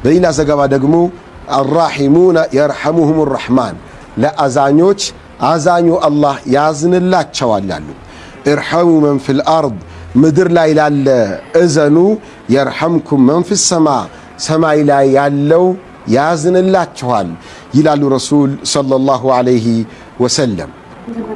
በሌላ ዘገባ ደግሞ الراحمون يرحمهم الرحمن ለአዛኞች አዛኙ አላህ ያዝንላቸዋል ያሉ ارحሙ من في الارض ምድር ላይ ላለ እዘኑ يرحمكم من في السماء ሰማይ ላይ ያለው ያዝንላችኋል ይላሉ ረሱል ሰለላሁ ዐለይሂ ወሰለም።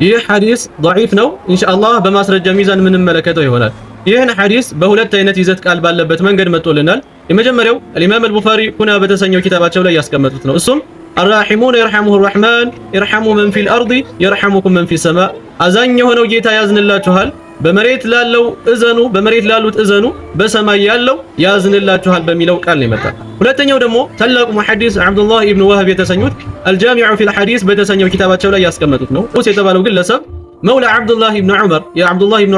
ይህ ሐዲስ ضعيف ነው ኢንሻአላህ በማስረጃ ሚዛን ምን መለከተው ይሆናል። ይህን ሐዲስ በሁለት አይነት ይዘት ቃል ባለበት መንገድ መጥቶልናል። የመጀመሪያው الامام البخاري ኩና በተሰኘው ኪታባቸው ላይ ያስቀመጡት ነው። እሱም الراحمون يرحمه الرحمن يرحموا من في الارض يرحمكم من في السماء አዛኝ የሆነው ጌታ ያዝንላችኋል በመሬት ላለው እዘኑ በመሬት ላሉት እዘኑ በሰማይ ያለው ያዝንላችኋል በሚለው ቃል ነው የመጣው። ሁለተኛው ደግሞ ታላቁ ሙሐዲስ አብዱላህ ኢብኑ ወህብ የተሰኙት አልጃሚዑ ፊል ሐዲስ በተሰኘው ኪታባቸው ላይ ያስቀመጡት ነው። ኡስ የተባለው ግለሰብ መውላ አብዱላህ ኢብኑ ዑመር የአብዱላህ ኢብኑ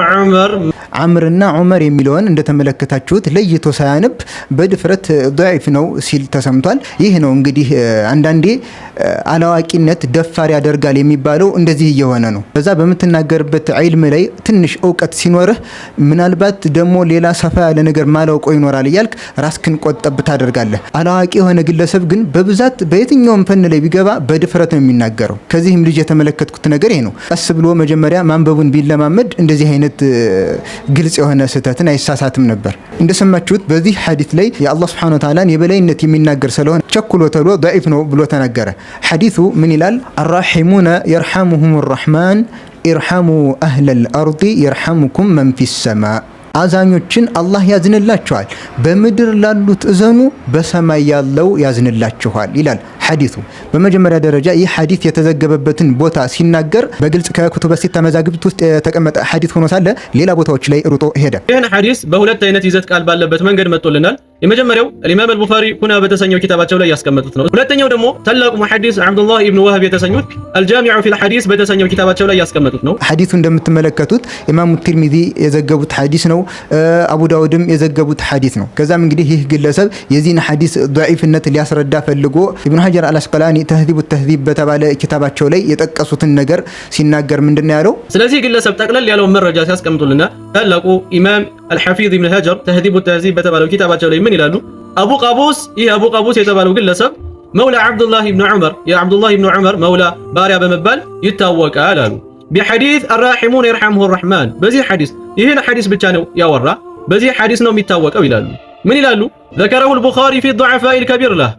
ዑመር አምርና ዑመር የሚለውን እንደተመለከታችሁት ለይቶ ሳያነብ በድፍረት ضعيف ነው ሲል ተሰምቷል። ይህ ነው እንግዲህ አንዳንዴ አላዋቂነት ደፋር ያደርጋል የሚባለው እንደዚህ እየሆነ ነው። በዛ በምትናገርበት ዒልም ላይ ትንሽ ዕውቀት ሲኖርህ ምናልባት ደግሞ ሌላ ሰፋ ያለ ነገር ማላውቀው ይኖራል እያልክ ራስክን ቆጠብ ታደርጋለህ። አላዋቂ የሆነ ግለሰብ ግን በብዛት በየትኛውም ፈን ላይ ቢገባ በድፍረት ነው የሚናገረው። ከዚህም ልጅ የተመለከትኩት ነገር ይሄ ነው። ቀስ ብሎ መጀመሪያ ማንበቡን ቢለማመድ እንደዚህ አይነት ግልጽ የሆነ ስህተትን አይሳሳትም ነበር። እንደሰማችሁት በዚህ ሐዲስ ላይ የአላህ Subhanahu Wa Ta'ala የበላይነት የሚናገር ስለሆነ ቸኩሎ ተብሎ ضعيف ነው ብሎ ተናገረ። ሐዲሱ ምን ይላል? الراحمون يرحمهم الرحمن ارحموا أهل الأرض يرحمكم من في السماء አዛኞችን አላህ ያዝንላችኋል በምድር ላሉት እዘኑ በሰማይ ያለው ያዝንላችኋል ይላል ሐዲሱ። በመጀመሪያ ደረጃ ይህ ሐዲስ የተዘገበበትን ቦታ ሲናገር በግልጽ ከኩቱበ ሲታ መዛግብት ውስጥ የተቀመጠ ሐዲስ ሆኖ ሳለ ሌላ ቦታዎች ላይ ሩጦ ሄደ። ይህን ሐዲስ በሁለት አይነት ይዘት ቃል ባለበት መንገድ መጥቶልናል። የመጀመሪያው الامام البخاري ኩና በተሰኘው ኪታባቸው ላይ ያስቀመጡት ነው። ሁለተኛው ደግሞ ታላቁ ሙሐዲስ አብዱላህ ኢብኑ ወህብ የተሰኙት አልጃሚዑ ፊል ሐዲስ በተሰኘው ኪታባቸው ላይ ያስቀመጡት ነው። ሐዲሱ እንደምትመለከቱት ኢማሙ ትርሚዚ የዘገቡት ሐዲስ ነው። አቡ ዳውድም የዘገቡት ሐዲስ ነው። ከዛም እንግዲህ ይህ ግለሰብ የዚህን ሐዲስ ضعيفነት ሊያስረዳ ፈልጎ ኢብኑ ሐጀር አልአስቀላኒ ተህዚቡ ተህዚብ በተባለ ኪታባቸው ላይ የጠቀሱትን ነገር ሲናገር ምንድነው ያለው? ስለዚህ ግለሰብ ጠቅለል ያለው መረጃ ሲያስቀምጡልና ታላቁ ኢማም አልሐፊዝ ኢብኑ ሐጀር ተህዚቡ ተህዚብ በተባለው ኪታባቸው ላይ ምን ይላሉ? አቡ ቃቡስ ይህ አቡ ቃቡስ የተባለው ግለሰብ መውላ አብዱላህ ኢብኑ ዑመር የአብዱላህ ኢብኑ ዑመር መውላ ባሪያ በመባል ይታወቃል አሉ። بحديث الراحمون يرحمه الرحمن በዚህ ሐዲስ ይሄን ሐዲስ ብቻ ነው ያወራ በዚህ ሐዲስ ነው የሚታወቀው ይላሉ። ምን ይላሉ? ذكره البخاري في الضعفاء الكبير له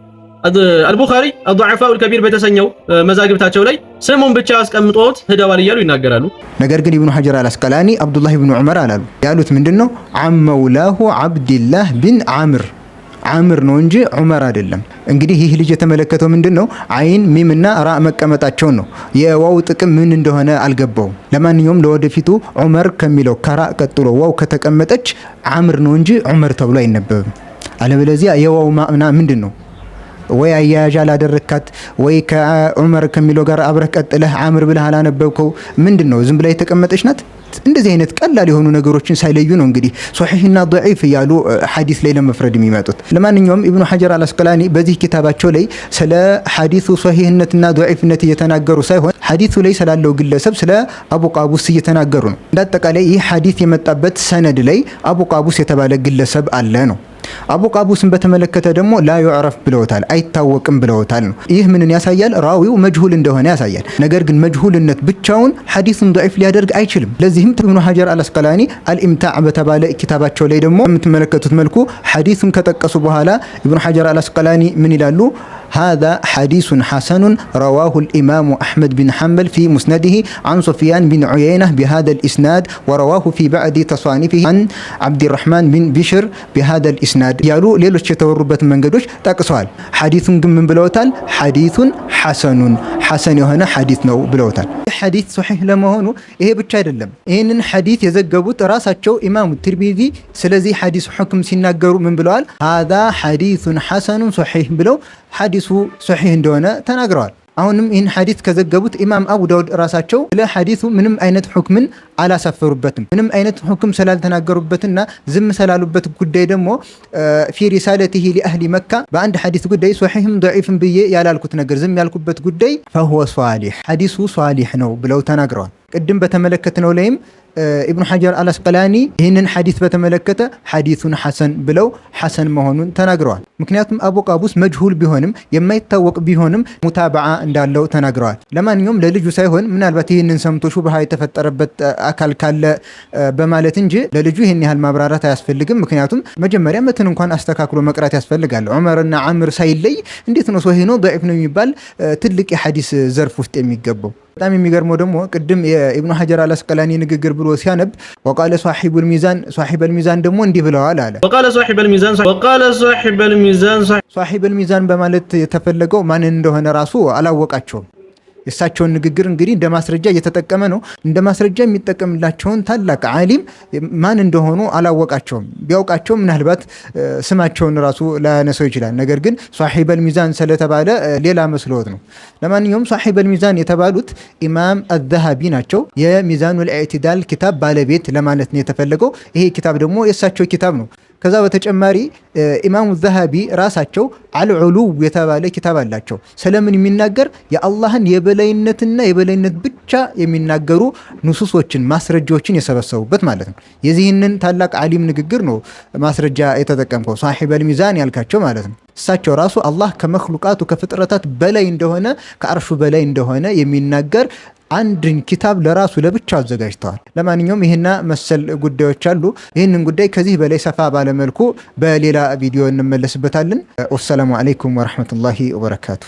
البخاري الضعفاء الكبير በተሰኘው መዛግብታቸው ላይ ስሙን ብቻ አስቀምጦት ሄደዋል እያሉ ይናገራሉ። ነገር ግን ኢብኑ ሐጀር አልአስቀላኒ አብዱላህ ኢብኑ ዑመር አላሉ። ያሉት ምንድነው? አመውላሁ አብዱላህ ቢን አምር ነው እንጂ ዑመር አይደለም። እንግዲህ ይህ ልጅ የተመለከተው ምንድነው? አይን ሚምና ራ መቀመጣቸው ነው። የዋው ጥቅም ምን እንደሆነ አልገባውም። ለማንኛውም ለወደፊቱ ዑመር ከሚለው ከራ ቀጥሎ ዋው ከተቀመጠች አምር ነው እንጂ ዑመር ተብሎ አይነበብም። አለበለዚያ የዋው ማዕና ምንድነው? ወይ አያያዥ አላደረካት ወይ ከዑመር ከሚለው ጋር አብረህ ቀጥለህ አምር ብለህ አላነበብከው ምንድነው? ዝም ብላ የተቀመጠች ናት። እንደዚህ አይነት ቀላል የሆኑ ነገሮችን ሳይለዩ ነው እንግዲህ ሶሒህና ضعيف ያሉ ሐዲስ ላይ ለመፍረድ የሚመጡት። ለማንኛውም ኢብኑ ሐጀር አልአስቀላኒ በዚህ ኪታባቸው ላይ ስለ ሐዲሱ ሶሒህነትና ضعيفነት እየተናገሩ ሳይሆን ሐዲሱ ላይ ስላለው ግለሰብ ስለ አቡ ቃቡስ እየተናገሩ ነው። እንዳጠቃላይ ይህ ሐዲስ የመጣበት ሰነድ ላይ አቡ ቃቡስ የተባለ ግለሰብ አለ ነው። አቡ ቃቡስን በተመለከተ ደግሞ ላ ይዕረፍ ብለውታል፣ አይታወቅም ብለውታል ነው። ይህ ምንን ያሳያል? ራዊው መጅሁል እንደሆነ ያሳያል። ነገር ግን መጅሁልነት ብቻውን ሐዲሱን ضعيف ሊያደርግ አይችልም። ለዚህም ኢብኑ ሐጀር አልአስቀላኒ አልኢምታዕ በተባለ ኪታባቸው ላይ ደግሞ የምትመለከቱት መልኩ ሐዲሱን ከጠቀሱ በኋላ ኢብኑ ሐጀር አልአስቀላኒ ምን ይላሉ? هذا حديث حسن رواه الإمام أحمد بن حنبل في مسنده عن سفيان بن عيينة بهذا الإسناد ورواه في بعض تصانيفه عن عبد الرحمن بن بشر بهذا الإسناد يالو ليلوش የተወሩበት መንገዶች ጠቅሰዋል። ሐዲሱን ግን ምን ብለውታል? ሐዲሱን ሐሰን የሆነ ሐዲስ ነው ብለውታል። ሐዲስ ሶሒህ ለመሆኑ ይሄ ብቻ አይደለም። ይሄንን ሐዲስ የዘገቡት ራሳቸው ኢማሙ ትርሚዚ ስለዚህ ሐዲስ ሁክም ሲናገሩ ምን ብለዋል? هذا حديث حسن صحيح ብለው ሐዲሱ ሶሒህ እንደሆነ ተናግረዋል። አሁንም ይህን ሐዲስ ከዘገቡት ኢማም አቡ ዳውድ ራሳቸው ለሐዲሱ ምንም አይነት ሁክምን አላሳፈሩበትም። ምንም አይነት ሁክም ስላልተናገሩበትና ዝም ስላሉበት ጉዳይ ደግሞ ፊ ሪሳለቲሂ ሊአህሊ መካ በአንድ ሐዲስ ጉዳይ ሶሒህም ضعيፍም ብዬ ያላልኩት ነገር ዝም ያልኩበት ጉዳይ فهو صالح ሐዲሱ ሷሊህ ነው ብለው ተናግረዋል። ቅድም በተመለከትነው ላይም ኢብኑ ሐጀር አልአስቀላኒ ይህንን ሐዲስ በተመለከተ ሐዲሱን ሐሰን ብለው ሐሰን መሆኑን ተናግረዋል። ምክንያቱም አቡ ቃቡስ መጅሁል ቢሆንም የማይታወቅ ቢሆንም ሙታበዓ እንዳለው ተናግረዋል። ለማንኛውም ለልጁ ሳይሆን ምናልባት ይህንን ሰምቶ ሹብሃ የተፈጠረበት አካል ካለ በማለት እንጂ ለልጁ ይህን ያህል ማብራራት አያስፈልግም። ምክንያቱም መጀመሪያ መትን እንኳን አስተካክሎ መቅራት ያስፈልጋል። ዑመርና ዓምር ሳይለይ እንዴት ነው ሶሂህ ነው ضعيف ነው የሚባል ትልቅ የሐዲስ ዘርፍ ውስጥ የሚገባው? በጣም የሚገርመው ደግሞ ቅድም የኢብኑ ሐጀር አልአስቀላኒ ንግግር ብሎ ሲያነብ ወቃለ ሷሂቡል ሚዛን ደግሞ እንዲህ ብለዋል አለ። ሷሂቡል ሚዛን በማለት የተፈለገው ማንን እንደሆነ ራሱ አላወቃቸውም። የእሳቸውን ንግግር እንግዲህ እንደ ማስረጃ እየተጠቀመ ነው። እንደ ማስረጃ የሚጠቀምላቸውን ታላቅ ዓሊም ማን እንደሆኑ አላወቃቸውም። ቢያውቃቸው ምናልባት ስማቸውን ራሱ ላያነሰው ይችላል። ነገር ግን ሷሂበል ሚዛን ስለተባለ ሌላ መስሎት ነው። ለማንኛውም ሷሂበል ሚዛን የተባሉት ኢማም አዘሃቢ ናቸው። የሚዛኑል ኢዕቲዳል ኪታብ ባለቤት ለማለት ነው የተፈለገው። ይሄ ኪታብ ደግሞ የእሳቸው ኪታብ ነው። ከዛ በተጨማሪ ኢማሙ ዘሃቢ ራሳቸው አልዑሉ የተባለ ኪታብ አላቸው። ስለምን የሚናገር የአላህን የበላይነትና የበላይነት ብቻ የሚናገሩ ንሱሶችን ማስረጃዎችን የሰበሰቡበት ማለት ነው። የዚህንን ታላቅ ዓሊም ንግግር ነው ማስረጃ የተጠቀምከው ሷሂበል ሚዛን ያልካቸው ማለት ነው። እሳቸው ራሱ አላህ ከመክሉቃቱ ከፍጥረታት በላይ እንደሆነ ከአርሹ በላይ እንደሆነ የሚናገር አንድን ኪታብ ለራሱ ለብቻው አዘጋጅተዋል። ለማንኛውም ይህና መሰል ጉዳዮች አሉ። ይህንን ጉዳይ ከዚህ በላይ ሰፋ ባለመልኩ በሌላ ቪዲዮ እንመለስበታለን። ወሰላሙ አለይኩም ወረሕመቱላሂ ወበረካቱ።